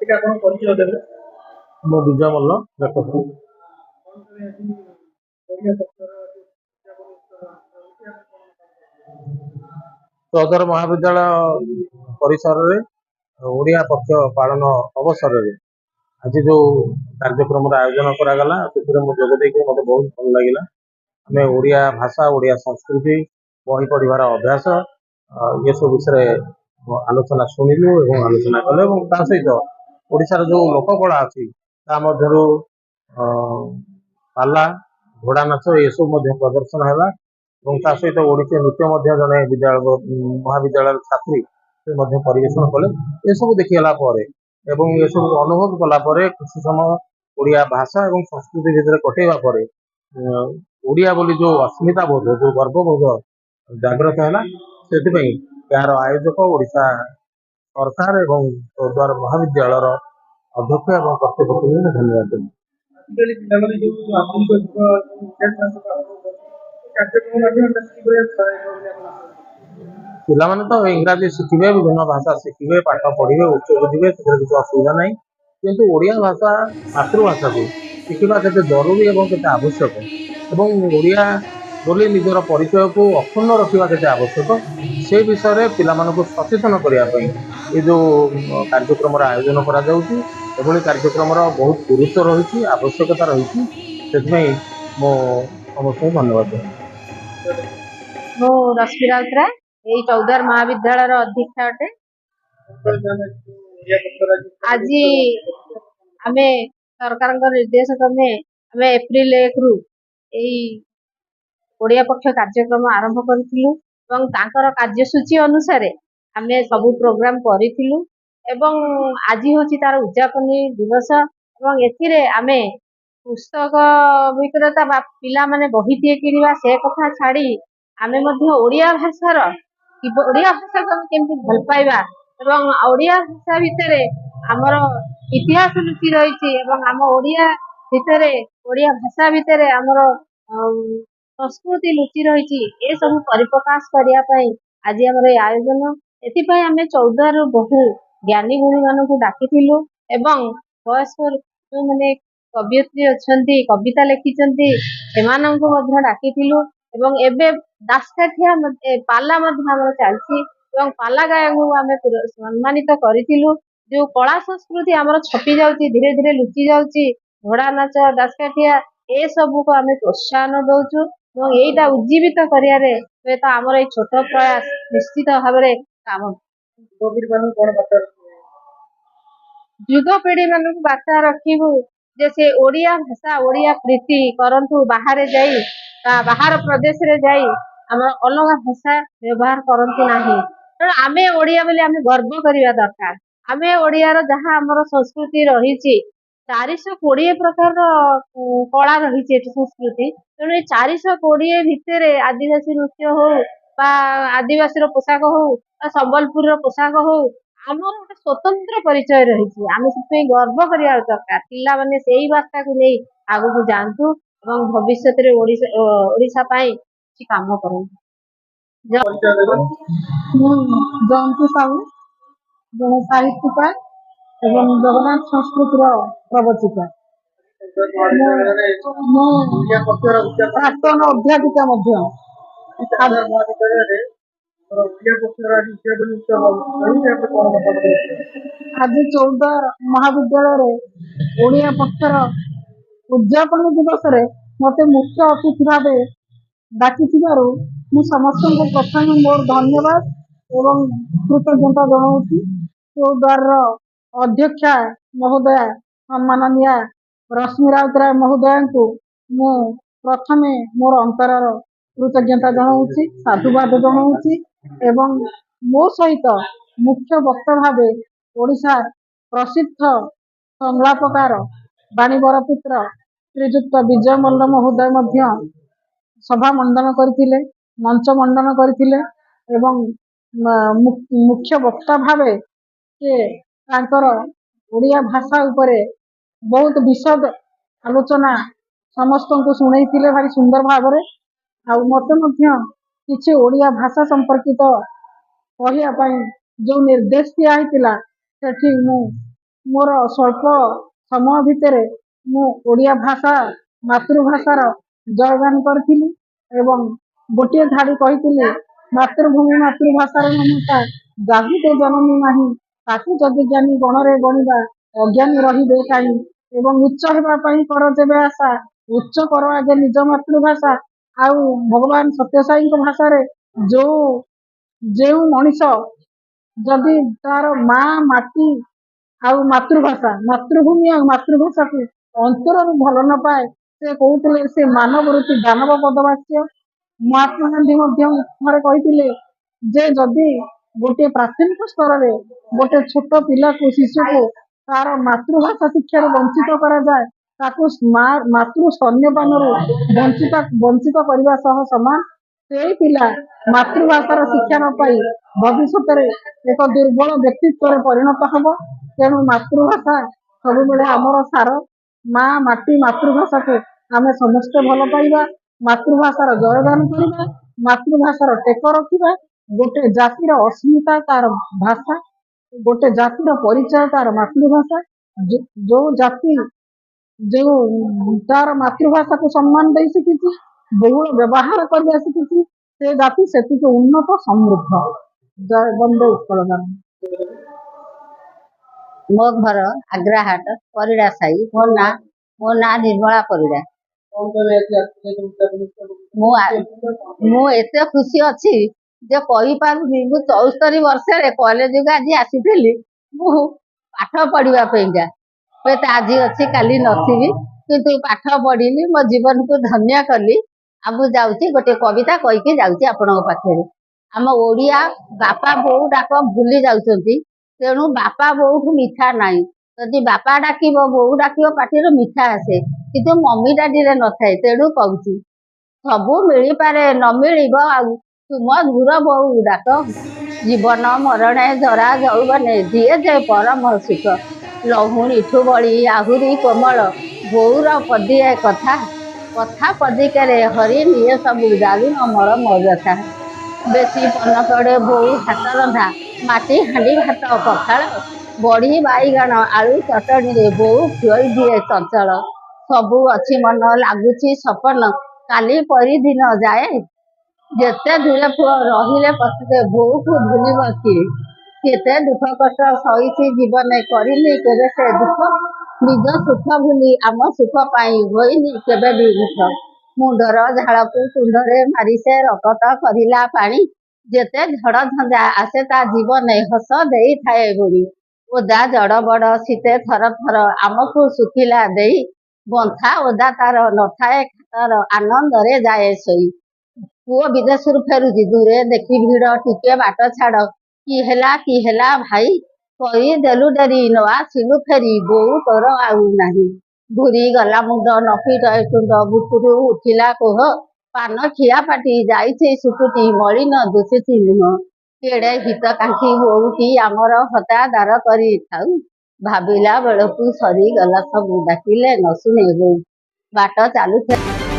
ଟିକେ ଆପଣ ପରିଚୟ ଦେବେ। ମୁଁ ବିଜୟ ମଲ୍ଲ ଡକ୍ଟର। ଚୌଧର ମହାବିଦ୍ୟାଳୟ ପରିସରରେ ଓଡ଼ିଆ ପକ୍ଷ ପାଳନ ଅବସରରେ ଆଜି ଯୋଉ କାର୍ଯ୍ୟକ୍ରମର ଆୟୋଜନ କରାଗଲା ସେଥିରେ ମୁଁ ଯୋଗ ଦେଇକି ମୋତେ ବହୁତ ଭଲ ଲାଗିଲା। ଆମେ ଓଡ଼ିଆ ଭାଷା ଓଡ଼ିଆ ସଂସ୍କୃତି ବହି ପଢ଼ିବାର ଅଭ୍ୟାସ ଏସବୁ ବିଷୟରେ ଆଲୋଚନା ଶୁଣିଲୁ ଏବଂ ଆଲୋଚନା କଲେ ଏବଂ ତା ସହିତ ଓଡ଼ିଶାର ଯୋଉ ଲୋକକଳା ଅଛି ତା ମଧ୍ୟରୁ ପାଲା ଘୋଡ଼ା ନାଚ ଏସବୁ ମଧ୍ୟ ପ୍ରଦର୍ଶନ ହେଲା ଏବଂ ତା ସହିତ ଓଡ଼ିଶୀ ନୃତ୍ୟ ମଧ୍ୟ ଜଣେ ମହାବିଦ୍ୟାଳୟର ଛାତ୍ରୀ ସେ ମଧ୍ୟ ପରିବେଷଣ କଲେ। ଏସବୁ ଦେଖିଗଲା ପରେ ଏବଂ ଏସବୁ ଅନୁଭବ କଲା ପରେ କିଛି ସମୟ ଓଡ଼ିଆ ଭାଷା ଏବଂ ସଂସ୍କୃତି ଭିତରେ କଟେଇବା ପରେ ଓଡ଼ିଆ ବୋଲି ଯୋଉ ଅସ୍ମିତା ବୋଧ ଯୋଉ ଗର୍ବବୋଧ ଜାଗ୍ରତ ହେଲା। ସେଥିପାଇଁ ଏହାର ଆୟୋଜକ ଓଡ଼ିଶା ସରକାର ଏବଂ ଚୌଦ୍ୱାର ମହାବିଦ୍ୟାଳୟର ଅଧ୍ୟକ୍ଷ ଏବଂ କର୍ତ୍ତୃପକ୍ଷଙ୍କୁ ଧନ୍ୟବାଦ ଦେବି। ପିଲାମାନେ ତ ଇଂରାଜୀ ଶିଖିବେ, ବିଭିନ୍ନ ଭାଷା ଶିଖିବେ, ପାଠ ପଢିବେ, ଉଚ୍ଚକୁ ଯିବେ, ସେଥିରେ କିଛି ଅସୁବିଧା ନାହିଁ। କିନ୍ତୁ ଓଡ଼ିଆ ଭାଷା ମାତୃଭାଷାକୁ ଶିଖିବା କେତେ ଜରୁରୀ ଏବଂ କେତେ ଆବଶ୍ୟକ ଏବଂ ଓଡ଼ିଆ ବୋଲି ନିଜର ପରିଚୟକୁ ଅକ୍ଷୁଣ୍ଣ ରଖିବା କେତେ ଆବଶ୍ୟକ ସେ ବିଷୟରେ ପିଲାମାନଙ୍କୁ ସଚେତନ କରିବା ପାଇଁ ଏ ଯୋଉ କାର୍ଯ୍ୟକ୍ରମର ଆୟୋଜନ କରାଯାଉଛି। ଏଭଳି କାର୍ଯ୍ୟକ୍ରମର ବହୁତ ଗୁରୁତ୍ୱ ରହିଛି, ଆବଶ୍ୟକତା ରହିଛି। ସେଥିପାଇଁ ମୁଁ ସମସ୍ତଙ୍କୁ ଧନ୍ୟବାଦ ଦେବି। ମୁଁ ରଶ୍ମି ରାଉତରାୟ ଏଇ ଚୌଦ୍ୱାର ମହାବିଦ୍ୟାଳୟର ଅଧ୍ୟକ୍ଷା ଅଟେ। ଆଜି ଆମେ ସରକାରଙ୍କ ନିର୍ଦ୍ଦେଶ କ୍ରମେ ଆମେ ଏପ୍ରିଲ 1ରୁ ଏଇ ଓଡ଼ିଆ ପକ୍ଷ କାର୍ଯ୍ୟକ୍ରମ ଆରମ୍ଭ କରିଥିଲୁ ଏବଂ ତାଙ୍କର କାର୍ଯ୍ୟସୂଚୀ ଅନୁସାରେ ଆମେ ସବୁ ପ୍ରୋଗ୍ରାମ କରିଥିଲୁ ଏବଂ ଆଜି ହେଉଛି ତାର ଉଦ୍ଯାପନୀ ଦିବସ ଏବଂ ଏଥିରେ ଆମେ ପୁସ୍ତକ ବିକ୍ରେତା ବା ପିଲାମାନେ ବହିଟିଏ କିଣିବା ସେ କଥା ଛାଡ଼ି ଆମେ ମଧ୍ୟ ଓଡ଼ିଆ ଭାଷାକୁ ଆମେ କେମିତି ଭଲ ପାଇବା ଏବଂ ଓଡ଼ିଆ ଭାଷା ଭିତରେ ଆମର ଇତିହାସ ଲୁଚି ରହିଛି ଏବଂ ଆମ ଓଡ଼ିଆ ଭିତରେ ଓଡ଼ିଆ ଭାଷା ଭିତରେ ଆମର ସଂସ୍କୃତି ଲୁଚି ରହିଛି ଏସବୁ ପରିପ୍ରକାଶ କରିବା ପାଇଁ ଆଜି ଆମର ଏଇ ଆୟୋଜନ। ଏଥିପାଇଁ ଆମେ ଚୌଦ୍ୱାରରୁ ବହୁ ଜ୍ଞାନୀ ଗୁଣୀ ମାନଙ୍କୁ ଡାକିଥିଲୁ ଏବଂ ବୟସ୍କ ଯୋଉମାନେ କବିୟତ୍ରୀ ଅଛନ୍ତି କବିତା ଲେଖିଛନ୍ତି ସେମାନଙ୍କୁ ମଧ୍ୟ ଡାକିଥିଲୁ ଏବଂ ଏବେ ଦାସକାଠିଆ ପାଲା ମଧ୍ୟ ଆମର ଚାଲିଛି ଏବଂ ପାଲା ଗାୟକଙ୍କୁ ଆମେ ସମ୍ମାନିତ କରିଥିଲୁ। ଯୋଉ କଳା ସଂସ୍କୃତି ଆମର ଛପି ଯାଉଛି ଧୀରେ ଧୀରେ ଲୁଚି ଯାଉଛି ଘୋଡ଼ା ନାଚ ଦାସକାଠିଆ ଏସବୁକୁ ଆମେ ପ୍ରୋତ୍ସାହନ ଦଉଛୁ ଏବଂ ଏଇଟା ଉଜ୍ଜୀବିତ କରିବାରେ ହୁଏତ ଆମର ଏଇ ଛୋଟ ପ୍ରୟାସ ନିଶ୍ଚିତ ଭାବରେ କାମ ଯୁବପିଢି ମାନଙ୍କୁ ବାର୍ତ୍ତା ରଖିବୁ ଯେ ସେ ଓଡ଼ିଆ ଭାଷା ଓଡ଼ିଆ ପ୍ରୀତି କରନ୍ତୁ, ବାହାରେ ଯାଇ ବା ବାହାର ପ୍ରଦେଶରେ ଯାଇ ଆମର ଅଲଗା ଭାଷା ବ୍ୟବହାର କରନ୍ତୁ ନାହିଁ। ତେଣୁ ଆମେ ଓଡ଼ିଆ ବୋଲି ଆମେ ଗର୍ବ କରିବା ଦରକାର। ଆମେ ଓଡ଼ିଆର ଯାହା ଆମର ସଂସ୍କୃତି ରହିଛି 420 ପ୍ରକାରର କଳା ରହିଛି ଏଠି ସଂସ୍କୃତି। ତେଣୁ ଏ 420 ଭିତରେ ଆଦିବାସୀ ନୃତ୍ୟ ହଉ ବା ଆଦିବାସୀର ପୋଷାକ ହଉ ବା ସମ୍ବଲପୁରର ପୋଷାକ ହଉ ଆମର ଗୋଟେ ସ୍ୱତନ୍ତ୍ର ପରିଚୟ ରହିଛି। ଆମେ ସେଥିପାଇଁ ଗର୍ବ କରିବା ଦରକାର। ପିଲାମାନେ ସେଇ ବାର୍ତ୍ତାକୁ ନେଇ ଆଗକୁ ଯାଆନ୍ତୁ ଏବଂ ଭବିଷ୍ୟତରେ ଓଡ଼ିଶା ପାଇଁ କିଛି କାମ କରନ୍ତୁ। ମୁଁ ଜୟନ୍ତୀ ସାହୁ ଜଣେ ସାହିତ୍ୟିକା ଏବଂ ଜଗନ୍ନାଥ ସଂସ୍କୃତିର ପ୍ରବର୍ତ୍ତିକା। ମୁଁ ପ୍ରାକ୍ତନ ଅଧ୍ୟାପିକା ମଧ୍ୟ। ଆଜି ଚୌଦ୍ୱାର ମହାବିଦ୍ୟାଳୟରେ ଓଡ଼ିଆ ପକ୍ଷର ଉଦ୍ଯାପନୀ ଦିବସରେ ମୋତେ ମୁଖ୍ୟ ଅତିଥି ଭାବେ ଡାକିଥିବାରୁ ମୁଁ ସମସ୍ତଙ୍କୁ ପ୍ରଥମେ ମୋର ଧନ୍ୟବାଦ ଏବଂ କୃତଜ୍ଞତା ଜଣାଉଛି। ଚୌଦ୍ୱାରର ଅଧ୍ୟକ୍ଷା ମହୋଦୟା ସମ୍ମାନନୀୟା ରଶ୍ମି ରାଉତରାୟ ମହୋଦୟାଙ୍କୁ ମୁଁ ପ୍ରଥମେ ମୋର ଅନ୍ତରର କୃତଜ୍ଞତା ଜଣାଉଛି, ସାଧୁବାଦ ଜଣାଉଛି ଏବଂ ମୋ ସହିତ ମୁଖ୍ୟ ବକ୍ତା ଭାବେ ଓଡ଼ିଶା ପ୍ରସିଦ୍ଧ ସଂଳାପକାର ବାଣୀବର ପୁତ୍ର ଶ୍ରୀଯୁକ୍ତ ବିଜୟ ମଲ୍ଲ ମହୋଦୟ ମଧ୍ୟ ସଭା ମଣ୍ଡନ କରିଥିଲେ, ମଞ୍ଚ ମଣ୍ଡନ କରିଥିଲେ ଏବଂ ମୁଖ୍ୟ ବକ୍ତା ଭାବେ ସେ ତାଙ୍କର ଓଡ଼ିଆ ଭାଷା ଉପରେ ବହୁତ ବିଶଦ ଆଲୋଚନା ସମସ୍ତଙ୍କୁ ଶୁଣେଇଥିଲେ ଭାରି ସୁନ୍ଦର ଭାବରେ। ଆଉ ମୋତେ ମଧ୍ୟ କିଛି ଓଡ଼ିଆ ଭାଷା ସମ୍ପର୍କିତ କହିବା ପାଇଁ ଯୋଉ ନିର୍ଦ୍ଦେଶ ଦିଆ ହେଇଥିଲା ସେଠି ମୁଁ ମୋର ସ୍ୱଳ୍ପ ସମୟ ଭିତରେ ମୁଁ ଓଡ଼ିଆ ଭାଷା ମାତୃଭାଷାର ଜୟଗାନ କରିଥିଲି ଏବଂ ଗୋଟିଏ ଧାଡ଼ି କହିଥିଲି, ମାତୃଭୂମି ମାତୃଭାଷାର ମମତା ଜାଗୃତ ଜନନୀ ନାହିଁ, ତାକୁ ଯଦି ଜ୍ଞାନୀ ଗଣରେ ଗଣିବା ଅଜ୍ଞାନୀ ରହିବେ କାହିଁ। ଏବଂ ଉଚ୍ଚ ହେବା ପାଇଁ କର ଯେବେ ଆଶା, ଉଚ୍ଚ କର ଆଗେ ନିଜ ମାତୃଭାଷା। ଆଉ ଭଗବାନ ସତ୍ୟସାଇଙ୍କ ଭାଷାରେ ଯେଉଁ ମଣିଷ ଯଦି ତାର ମା ମାଟି ଆଉ ମାତୃଭାଷା ମାତୃଭୂମି ଆଉ ମାତୃଭାଷାକୁ ଅନ୍ତରରୁ ଭଲ ନ ପାଏ, ସେ କହୁଥିଲେ ସେ ମାନବ ରୂପୀ ଦାନବ ପଦବାଚ୍ୟ। ମହାତ୍ମା ଗାନ୍ଧୀ ମଧ୍ୟ ଥରେ କହିଥିଲେ ଯେ ଯଦି ଗୋଟିଏ ପ୍ରାଥମିକ ସ୍ତରରେ ଗୋଟେ ଛୋଟ ପିଲାକୁ ଶିଶୁକୁ ତାର ମାତୃଭାଷା ଶିକ୍ଷାରୁ ବଞ୍ଚିତ କରାଯାଏ, ତାକୁ ମାତୃ ସ୍ତନ୍ୟପାନରୁ ବଞ୍ଚିତ କରିବା ସହ ସମାନ। ସେଇ ପିଲା ମାତୃଭାଷାର ଶିକ୍ଷା ନ ପାଇ ଭବିଷ୍ୟତରେ ଏକ ଦୁର୍ବଳ ବ୍ୟକ୍ତିତ୍ୱରେ ପରିଣତ ହେବ। ତେଣୁ ମାତୃଭାଷା ସବୁବେଳେ ଆମର ସାର। ମା ମାଟି ମାତୃଭାଷାକୁ ଆମେ ସମସ୍ତେ ଭଲ ପାଇବା, ମାତୃଭାଷାର ଜୟଗାନ କରିବା, ମାତୃଭାଷାର ଟେକ ରଖିବା। ଗୋଟେ ଜାତିର ଅସ୍ମିତା ତାର ଭାଷା, ଗୋଟେ ଜାତିର ପରିଚୟ ତାର ମାତୃଭାଷା। ଯୋଉ ଜାତି ତାର ମାତୃଭାଷାକୁ ସମ୍ମାନ ଦେଇ ଶିଖିଛି, ବହୁଳ ବ୍ୟବହାର କରିବା ଶିଖିଛି, ସେ ଜାତି ସେତିକି ଉନ୍ନତ ସମୃଦ୍ଧ। ଜୟ ବନ୍ଦେ ଉତ୍କଳ ଗାନ। ମୋ ଘର ଆଗ୍ରାହାଟ ପରିଡ଼ା ସାହି। ମୋ ନାଁ ନିର୍ମଳା ପରିଡ଼ା। ମୁଁ ଏତେ ଖୁସି ଅଛି ଯେ କହିପାରୁନି। ମୁଁ 74 ବର୍ଷରେ କଲେଜକୁ ଆଜି ଆସିଥିଲି ମୁଁ ପାଠ ପଢିବା ପାଇଁକା। ହୁଏତ ଆଜି ଅଛି କାଲି ନଥିବି, କିନ୍ତୁ ପାଠ ପଢିଲି, ମୋ ଜୀବନକୁ ଧନ୍ୟ କଲି। ଆଉ ମୁଁ ଯାଉଛି ଗୋଟେ କବିତା କହିକି ଯାଉଛି ଆପଣଙ୍କ ପାଖରେ। ଆମ ଓଡ଼ିଆ ବାପା ବୋଉ ଡାକ ଭୁଲି ଯାଉଛନ୍ତି, ତେଣୁ ବାପା ବୋଉଠୁ ମିଠା ନାହିଁ। ଯଦି ବାପା ଡାକିବ ବୋଉ ଡାକିବ ପାଟିରୁ ମିଠା ଆସେ, କିନ୍ତୁ ମମି ଡାଡିରେ ନଥାଏ। ତେଣୁ କହୁଛି ସବୁ ମିଳିପାରେ ନ ମିଳିବ ଆଉ, ତୁମ ଦୂର ବୋଉ ଡାକ। ଜୀବନ ମରଣେ ଜରା ଯୌବନେ ଦିଏ ଯେ ପରମ ସୁଖ। ଲହୁଣୀଠୁ ବଳି ଆହୁରି କୋମଳ ବୋଉର ପଦିଏ କଥା। କଥା ପଦିକରେ ହରି ନିଏ ସବୁ ଜାଲୁନ ମରମ ବ୍ୟଥା। ବେଶୀ ମନ ପଡ଼େ ବୋଉ ହାତ ରନ୍ଧା ମାଟି ହାଣ୍ଡି ଭାତ ପଖାଳ। ବଢି ବାଇଗଣ ଆଳୁ ଚଟଣିରେ ବୋଉ ଖୁଆଇ ଦିଏ ଚଞ୍ଚଳ। ସବୁ ଅଛି ମନ ଲାଗୁଛି ସପନ କାଲି ପରି ଦିନ ଯାଏ। ଯେତେ ଦୂରେ ପୁଅ ରହିଲେ ପଛକେ ବୋଉକୁ ଭୁଲିବ କିଏ। କେତେ ଦୁଃଖ କଷ୍ଟ ସହିଛି ଜୀବନେ କରିନି କେବେ ସେ ଦୁଃଖ। ନିଜ ସୁଖ ଭୁଲି ଆମ ସୁଖ ପାଇଁ ହୋଇନି କେବେ ବି ଦୁଃଖ। ମୁଣ୍ଡର ଝାଳକୁ ତୁଣ୍ଡରେ ମାରି ସେ ରକତ କରିଲା ପାଣି। ଯେତେ ଝଡ଼ ଝଞ୍ଜା ଆସେ ତା ଜୀବନେ ହସ ଦେଇଥାଏ ବୁଣି। ଓଦା ଜଡ଼ ବଡ଼ ଶୀତେ ଥର ଥର ଆମକୁ ଶୁଖିଲା ଦେଇ। ବନ୍ଧା ଓଦା ତାର ନଥାଏ ଖାତର ଆନନ୍ଦରେ ଯାଏ ଶୋଇ। ପୁଅ ବିଦେଶରୁ ଫେରୁଛି ଦୂରେ ଦେଖି ଭିଡ଼ ଟିକେ ବାଟ ଛାଡ଼। କି ହେଲା ଭାଇ କରିଦେଲୁ ଡେରି ନ ଆସିଲୁ ଫେରି ବୋଉ ତୋର ଆଉ ନାହିଁ। ଘୁରି ଗଲା ମୁଣ୍ଡ ନଫିଟ ତୁଣ୍ଡ ବୁକୁରୁ ଉଠିଲା କୋହ। ପାନ ଖିଆ ପାଟି ଯାଇଛି ଶୁକୁଟି ମଳିନ ଦୁଶିଛି ମୁହଁ। କେଡ଼େ ହିତକାଙ୍କ୍ଷୀ ବୋଉଟି ଆମର ହତାଦାର କରିଥାଉ। ଭାବିଲା ବେଳକୁ ସରିଗଲା ସବୁ ଡାକିଲେ ନ ଶୁଣେ ବୋଉ। ବାଟ ଚାଲୁଥାଏ